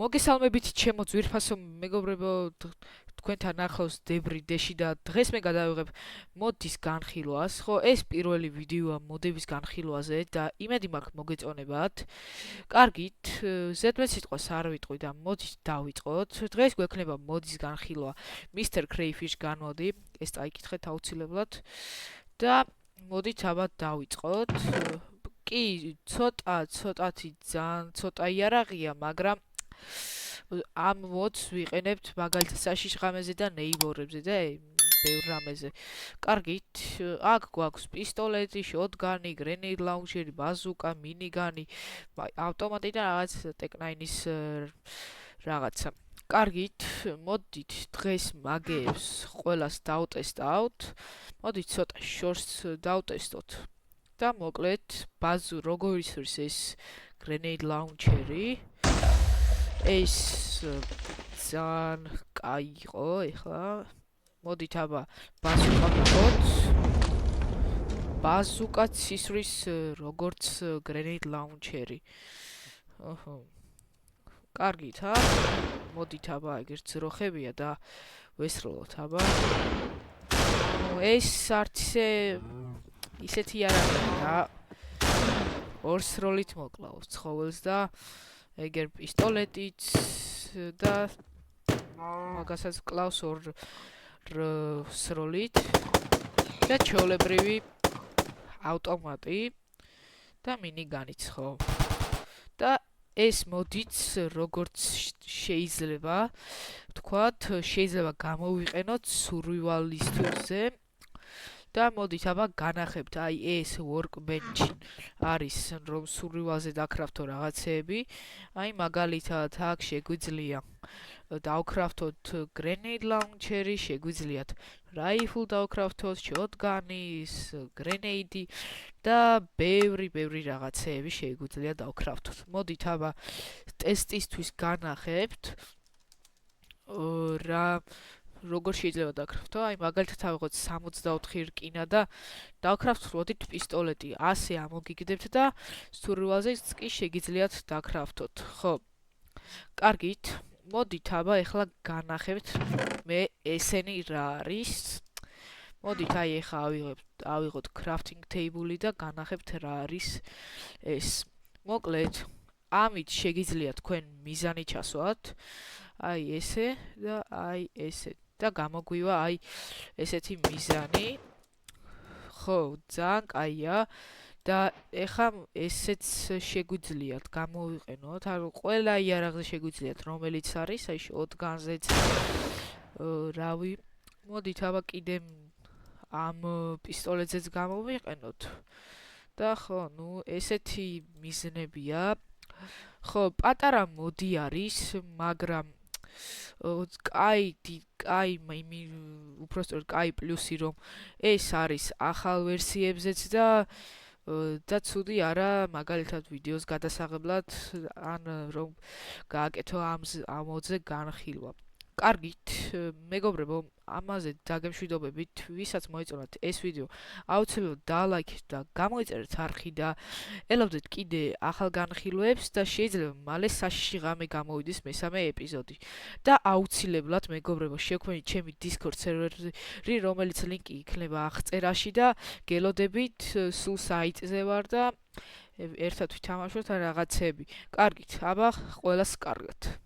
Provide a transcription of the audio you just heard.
მოგესალმებით ჩემო ძვირფასო მეგობრებო, თქვენთან ახლავს დებრი დეში და დღეს მე გადავიღებ მოდის განხილვას, ხო, ეს პირველი ვიდეოა მოდების განხილვაზე და იმედი მაქვს მოგეწონებათ. კარგით, ზედმეტ სიტყვას არ ვიტყვი და მოდით დავიწყოთ. დღეს გვექნება მოდის განხილვა Mr. Crayfish განმოდი, ეს წაიკითხეთ აუცილებლად და მოდით აბა დავიწყოთ. კი, ცოტათი ძალიან ცოტა იარაღია, მაგრამ ამ მოდს ვიყენებთ მაგალითად საშიშღამეზე და ნეიბორებზე და ბევრ რამეზე. კარგით, აქ გვაქვს პისტოლეტი, შოტგანი, გრენეიდ ლაუნჩერი, ბაზუკა, მინიგანი, ავტომატი და რაღაც ტეკ-9-ის რაღაცა. კარგით, მოდით დღეს მაგეებს ყველას დავტესტავთ. მოდით ცოტა შორს დავტესტოთ. და მოკლედ როგორ ისვრის ეს გრენეიდ ლაუნჩერი. ეს ძალიან კაი იყო, ეხლა მოდით აბა ბაზუკა ვიყოთ. ბაზუკაც ისვრის როგორც გრენეიდ ლაუნჩერი. ოჰო. კარგით, მოდით აბა ეგრეთ ძროხებია და ვესროლოთ აბა. ეს არც ისეთი არ არის და ორსროლით მოკლავს ცხოველს და ეგერ პისტოლეტიც და მაგასაც კლავს ორ სროლით და ჩვეულებრივი ავტომატი და მინიგანიც ხო. და ეს მოდიც როგორც შეიძლება თქვათ, შეიძლება გამოვიყენოთ survivalistებზე და მოდით აბა განახებთ, აი ეს workbench არის რომ survivalზე დაკრაფტო რაღაცეები. აი მაგალითად აქ შეგვიძლია დავკრაფტოთ grenade launcher-ი, შეგვიძლიათ rifle დავკრაფტოთ, shotgun-ი, grenade-ი და ბევრი რაღაცეები შეგვიძლია დავკრაფტოთ. მოდით აბა ტესტისთვის განახებთ როგორ შეიძლება დაკრაფტო, აი მაგალითად ავიღოთ 64 რკინა და დავკრაფტოთ პისტოლეტი 100 ამოგიგდებთ და survival-ზე კი შეგიძლიათ დაკრაფტოთ, ხო. კარგით, მოდით აბა ეხლა განახებთ მე ესენი რა არის. მოდით აი ეხლა ავიღოთ crafting table-ი და განახებთ რა არის ეს. მოკლედ, ამით შეგიძლიათ თქვენ მიზანი ჩასვათ. აი ესე და აი ესე. და გამოგვივა აი ესეთი მიზანი. ხო, ძალიან კაია და ეხლა ესეც შეგვიძლიათ გამოვიყენოთ, ანუ ყველა იარაღზე შეგვიძლიათ რომელიც არის, აი shotgun-ზეც რავი. მოდით აბა კიდე ამ პისტოლეტზეც გამოვიყენოთ. და ხო, ნუ ესეთი მიზნებია. ხო, პატარა მოდი არის, მაგრამ კაი უпростоრ კაი პლუსი რომ ეს არის ახალ ვერსიებზეც და ცუდი არა მაგალითად ვიდეოს გადასაღებლად ან რომ გააკეთო ამ მოდზე განხილვა. კარგით, მეგობრებო, ამაზე დაგემშვიდობებით, ვისაც მოეწონათ ეს ვიდეო, აუცილებლად დალაიქეთ და გამოიწერეთ არხი და ელოდეთ კიდე ახალ განხილვებს და შეიძლება მალე საშიშღამე გამოვიდეს მესამე ეპიზოდი. და აუცილებლად, მეგობრებო, შევქმნით ჩემი Discord სერვერი, რომელიც ლინკი იქნება აღწერაში და გელოდებით, სულ საიტზე ვარ და ერთად ვითამაშოთ რაღაცები. კარგით, აბა ყველას კარგად.